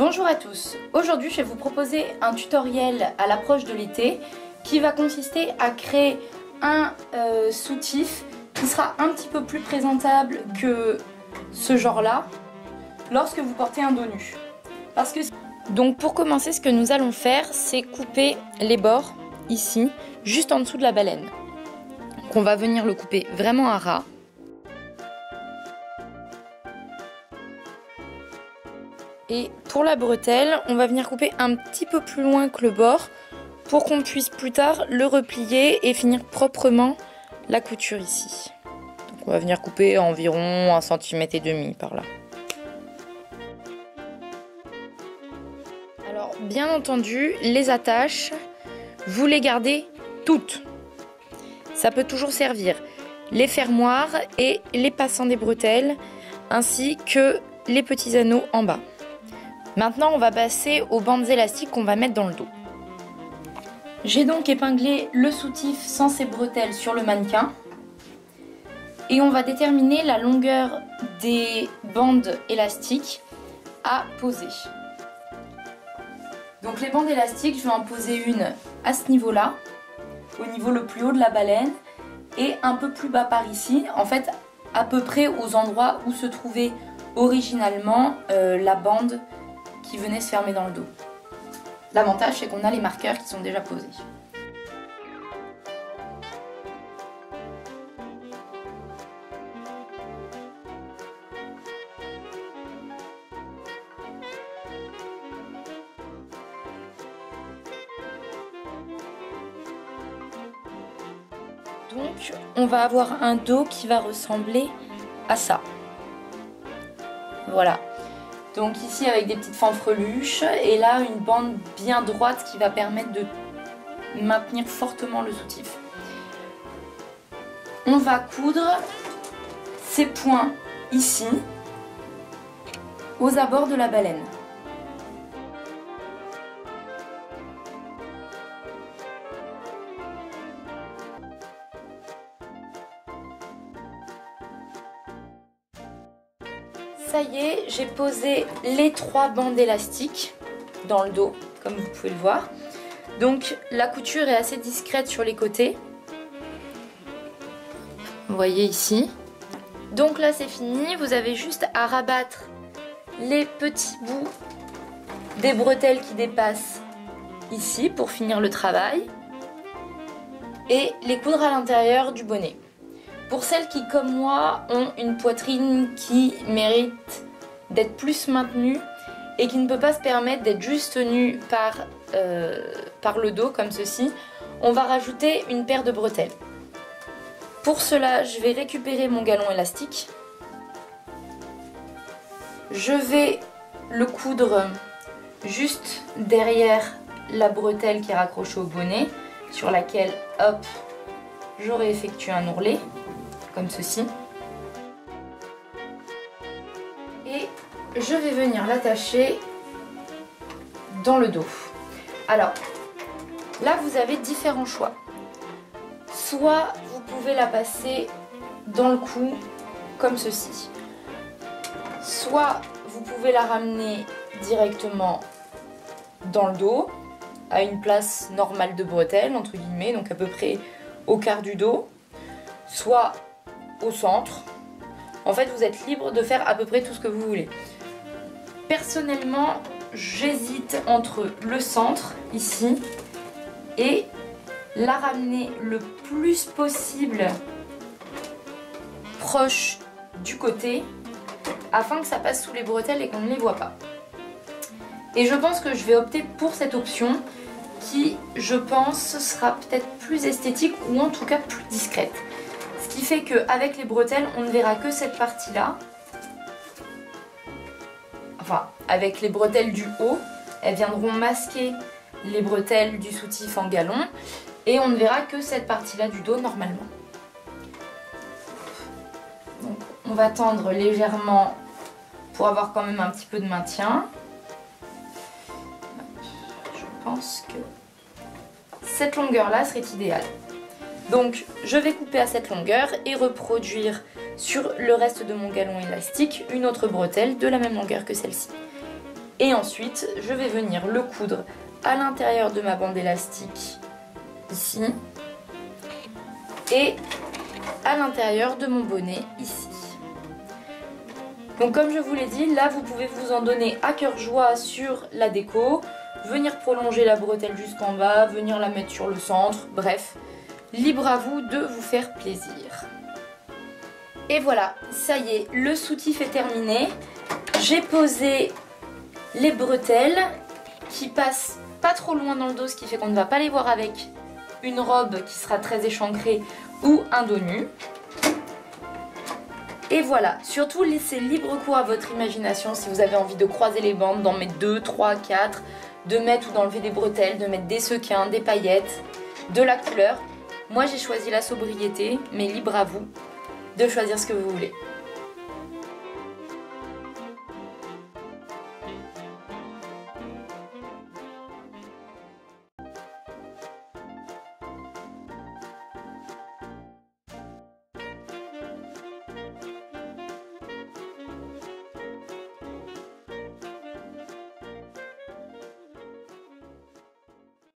Bonjour à tous, aujourd'hui je vais vous proposer un tutoriel à l'approche de l'été qui va consister à créer un soutif qui sera un petit peu plus présentable que ce genre là lorsque vous portez un dos nu. Donc pour commencer, ce que nous allons faire, c'est couper les bords ici, juste en dessous de la baleine. Donc on va venir le couper vraiment à ras. Et pour la bretelle, on va venir couper un petit peu plus loin que le bord pour qu'on puisse plus tard le replier et finir proprement la couture ici. Donc on va venir couper environ 1,5 cm par là. Alors bien entendu, les attaches, vous les gardez toutes. Ça peut toujours servir. Les fermoirs et les passants des bretelles, ainsi que les petits anneaux en bas. Maintenant, on va passer aux bandes élastiques qu'on va mettre dans le dos. J'ai donc épinglé le soutif sans ses bretelles sur le mannequin. Et on va déterminer la longueur des bandes élastiques à poser. Donc les bandes élastiques, je vais en poser une à ce niveau-là, au niveau le plus haut de la baleine, et un peu plus bas par ici, en fait à peu près aux endroits où se trouvait originalement la bande qui venait se fermer dans le dos. L'avantage, c'est qu'on a les marqueurs qui sont déjà posés. Donc, on va avoir un dos qui va ressembler à ça. Voilà. Donc ici avec des petites fanfreluches et là une bande bien droite qui va permettre de maintenir fortement le soutif. On va coudre ces points ici aux abords de la baleine. Ça y est, j'ai posé les 3 bandes élastiques dans le dos, comme vous pouvez le voir. Donc la couture est assez discrète sur les côtés. Vous voyez ici. Donc là c'est fini, vous avez juste à rabattre les petits bouts des bretelles qui dépassent ici pour finir le travail. Et les coudre à l'intérieur du bonnet. Pour celles qui, comme moi, ont une poitrine qui mérite d'être plus maintenue et qui ne peut pas se permettre d'être juste tenue par le dos comme ceci, on va rajouter une paire de bretelles. Pour cela, je vais récupérer mon galon élastique. Je vais le coudre juste derrière la bretelle qui est raccrochée au bonnet, sur laquelle, hop, j'aurai effectué un ourlet. Comme ceci. Et je vais venir l'attacher dans le dos. Alors, là vous avez différents choix. Soit vous pouvez la passer dans le cou, comme ceci. Soit vous pouvez la ramener directement dans le dos, à une place normale de bretelle, entre guillemets, donc à peu près au quart du dos. Soit au centre. En fait, vous êtes libre de faire à peu près tout ce que vous voulez. Personnellement, j'hésite entre le centre, ici, et la ramener le plus possible proche du côté, afin que ça passe sous les bretelles et qu'on ne les voit pas. Et je pense que je vais opter pour cette option, qui, je pense, sera peut-être plus esthétique, ou en tout cas plus discrète. Ce qui fait qu'avec les bretelles, on ne verra que cette partie-là. Enfin, avec les bretelles du haut, elles viendront masquer les bretelles du soutif en galon. Et on ne verra que cette partie-là du dos normalement. Donc, on va tendre légèrement pour avoir quand même un petit peu de maintien. Je pense que cette longueur-là serait idéale. Donc je vais couper à cette longueur et reproduire sur le reste de mon galon élastique une autre bretelle de la même longueur que celle-ci. Et ensuite, je vais venir le coudre à l'intérieur de ma bande élastique, ici, et à l'intérieur de mon bonnet, ici. Donc comme je vous l'ai dit, là vous pouvez vous en donner à cœur joie sur la déco, venir prolonger la bretelle jusqu'en bas, venir la mettre sur le centre, bref, libre à vous de vous faire plaisir. Et voilà, ça y est, le soutif est terminé. J'ai posé les bretelles qui passent pas trop loin dans le dos, ce qui fait qu'on ne va pas les voir avec une robe qui sera très échancrée ou un dos nu. Et voilà, surtout laissez libre cours à votre imagination si vous avez envie de croiser les bandes, d'en mettre 2, 3, 4, de mettre ou d'enlever des bretelles, de mettre des sequins, des paillettes, de la couleur. Moi j'ai choisi la sobriété, mais libre à vous de choisir ce que vous voulez.